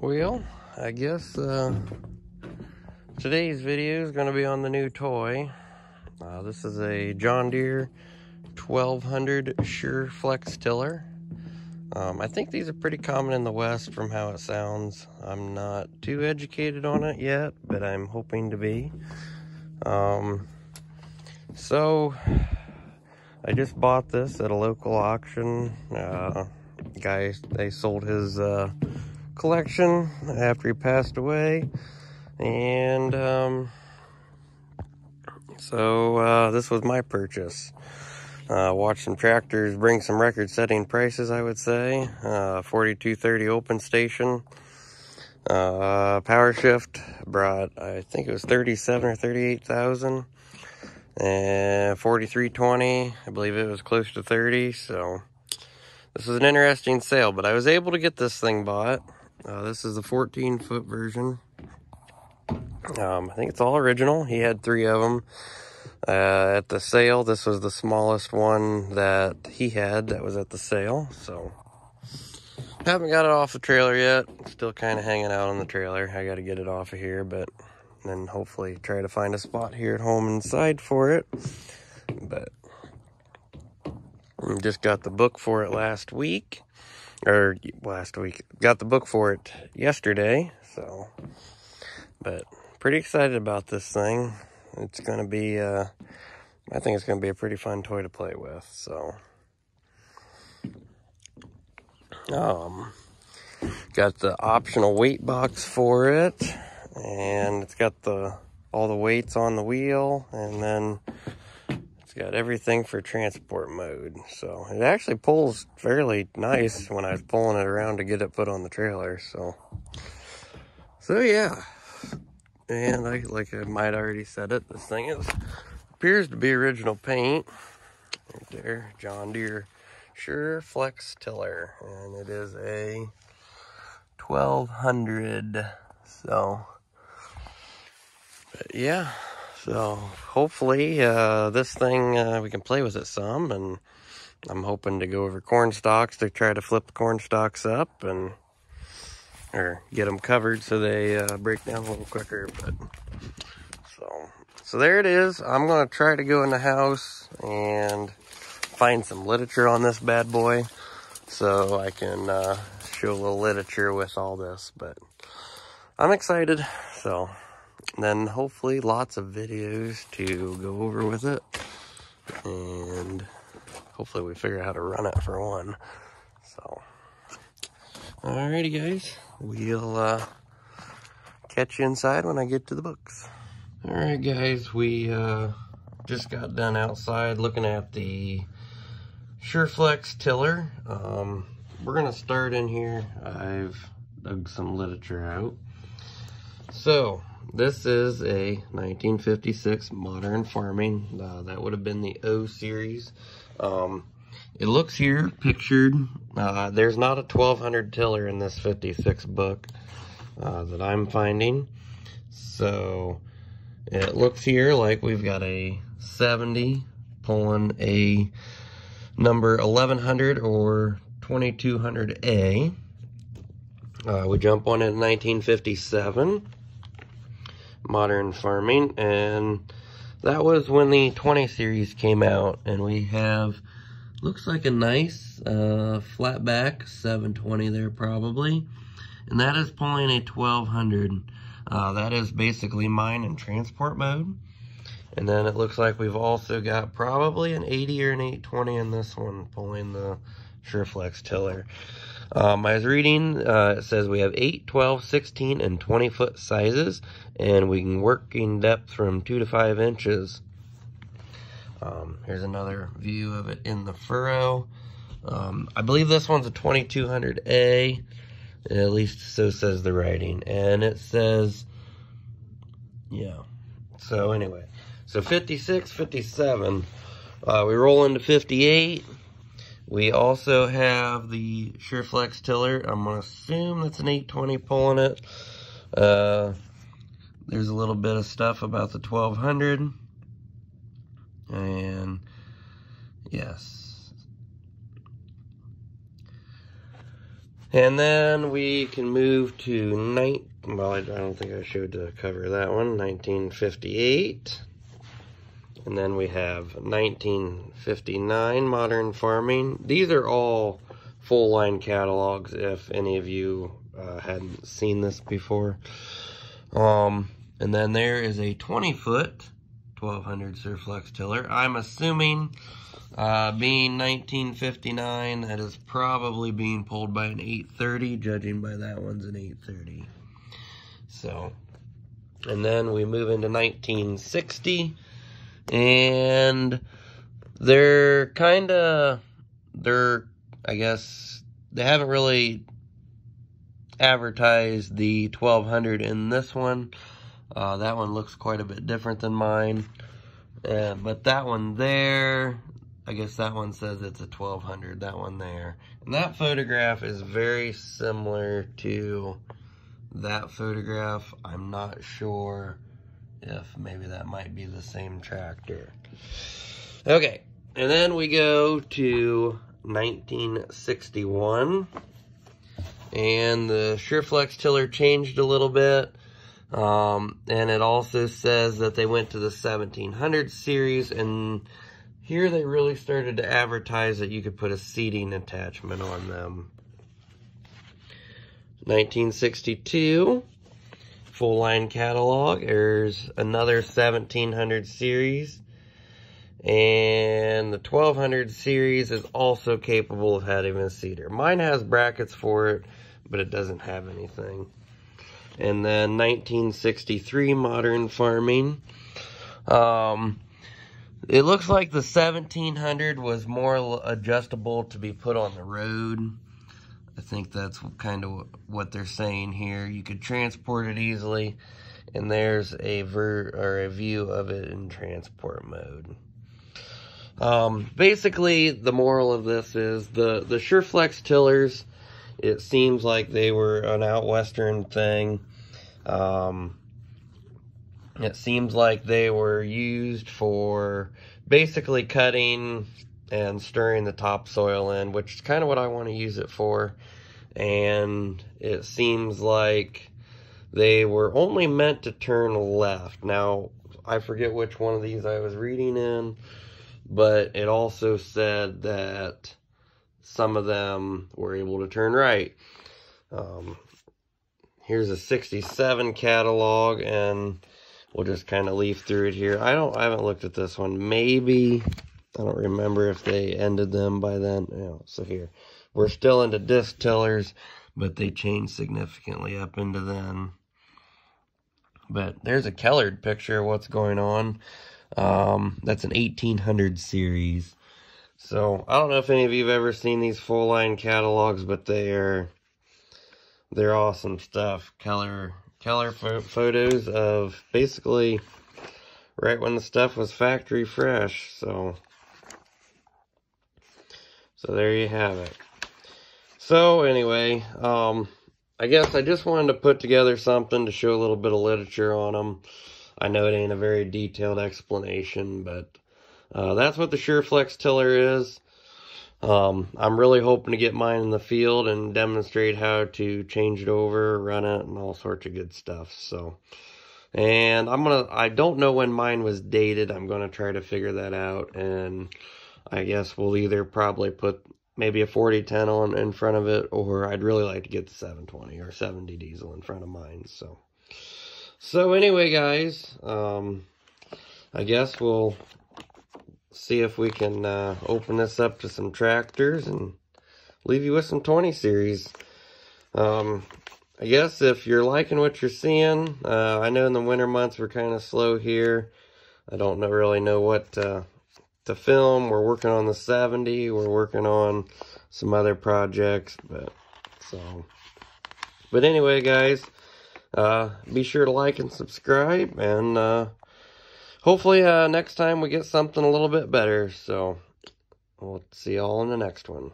Well, I guess today's video is going to be on the new toy. This is a John Deere 1200 Sureflex tiller. I think these are pretty common in the West from how it sounds. I'm not too educated on it yet, but I'm hoping to be. So I just bought this at a local auction. Guy, they sold his collection after he passed away, and so this was my purchase. Watched some tractors bring some record-setting prices, I would say. 4230 open station. Power shift brought, I think it was 37 or 38,000. And 4320, I believe it was close to 30. So this was an interesting sale, but I was able to get this thing bought. This is the 14-foot version. I think it's all original. He had 3 of them. At the sale, this was the smallest one that he had that was at the sale. So haven't got it off the trailer yet. Still kind of hanging out on the trailer. I got to get it off of here, but then hopefully try to find a spot here at home inside for it. But we just got the book for it last week. Got the book for it yesterday. So, but pretty excited about this thing. It's going to be, I think it's going to be a pretty fun toy to play with. So, got the optional weight box for it, and it's got all the weights on the wheel, and then it's got everything for transport mode. So it actually pulls fairly nice when I was pulling it around to get it put on the trailer. So yeah. And like I might already said it, this thing appears to be original paint. Right there, John Deere Sureflex tiller, and it is a 1200. So, but yeah. So hopefully this thing we can play with it some, and I'm hoping to go over corn stalks to try to flip the corn stalks up or get them covered so they break down a little quicker. But so there it is. I'm gonna try to go in the house and find some literature on this bad boy so I can show a little literature with all this. But I'm excited. So then hopefully lots of videos to go over with it, and hopefully we figure out how to run it for one. So alrighty guys, we'll catch you inside when I get to the books. Alright guys, we just got done outside looking at the Sureflex tiller. We're gonna start in here. I've dug some literature out. So this is a 1956 Modern Farming. That would have been the O series. It looks here pictured. There's not a 1200 tiller in this 56 book that I'm finding. So it looks here like we've got a 70 pulling a number 1100 or 2200A. We jump on in 1957. Modern Farming, and that was when the 20 series came out, and we have, looks like a nice flat back 720 there probably, and that is pulling a 1200. That is basically mine in transport mode. And then it looks like we've also got probably an 80 or an 820 in this one pulling the Sureflex tiller. I was reading, it says we have 8, 12, 16, and 20 foot sizes, and we can work in depth from 2 to 5 inches. Here's another view of it in the furrow. I believe this one's a 2200A, at least so says the writing, and it says, yeah. So anyway, so 56, 57, we roll into 58. We also have the Sureflex tiller. I'm going to assume that's an 820 pulling it. There's a little bit of stuff about the 1200. And yes. And then we can move to well, I don't think I showed the cover of that one, 1958. And then we have 1959 Modern Farming. These are all full line catalogs if any of you hadn't seen this before. And then there is a 20-foot 1200 Sureflex tiller. I'm assuming, being 1959, that is probably being pulled by an 830, judging by that one's an 830. So, and then we move into 1960. And I guess, they haven't really advertised the 1200 in this one. That one looks quite a bit different than mine. But that one there, I guess that one says it's a 1200, that one there. And that photograph is very similar to that photograph. I'm not sure if maybe that might be the same tractor. Okay, and then we go to 1961, and the Sureflex tiller changed a little bit, and it also says that they went to the 1700 series, and here they really started to advertise that you could put a seating attachment on them. 1962. Full line catalog. There's another 1700 series, and the 1200 series is also capable of having a seater. Mine has brackets for it, but it doesn't have anything. And then 1963 Modern Farming. It looks like the 1700 was more adjustable to be put on the road. I think that's kind of what they're saying here. You could transport it easily, and there's a view of it in transport mode. Basically, the moral of this is the Sureflex tillers, it seems like they were an out western thing. It seems like they were used for basically cutting and stirring the topsoil in, which is kind of what I want to use it for. And it seems like they were only meant to turn left. Now, I forget which one of these I was reading in, but it also said that some of them were able to turn right. Here's a 67 catalog, and we'll just kind of leaf through it here. I haven't looked at this one. Maybe, I don't remember if they ended them by then. So here, we're still into disc tillers, but they changed significantly up into then. But there's a colored picture of what's going on. That's an 1800 series. So I don't know if any of you have ever seen these full line catalogs, but they're awesome stuff. Color photos of basically right when the stuff was factory fresh. So there you have it. So anyway, I guess I just wanted to put together something to show a little bit of literature on them. I know it ain't a very detailed explanation, but that's what the Sureflex tiller is. I'm really hoping to get mine in the field and demonstrate how to change it over, run it, and all sorts of good stuff. So, and I don't know when mine was dated. I'm gonna try to figure that out, and I guess we'll either probably put maybe a 4010 on in front of it, or I'd really like to get the 720 or 70 diesel in front of mine. So anyway, guys, I guess we'll see if we can open this up to some tractors and leave you with some 20 series. I guess if you're liking what you're seeing, I know in the winter months we're kind of slow here. I don't really know what to film. We're working on the 70. We're working on some other projects, but anyway, guys, be sure to like and subscribe, and hopefully next time we get something a little bit better. So we'll see y'all in the next one.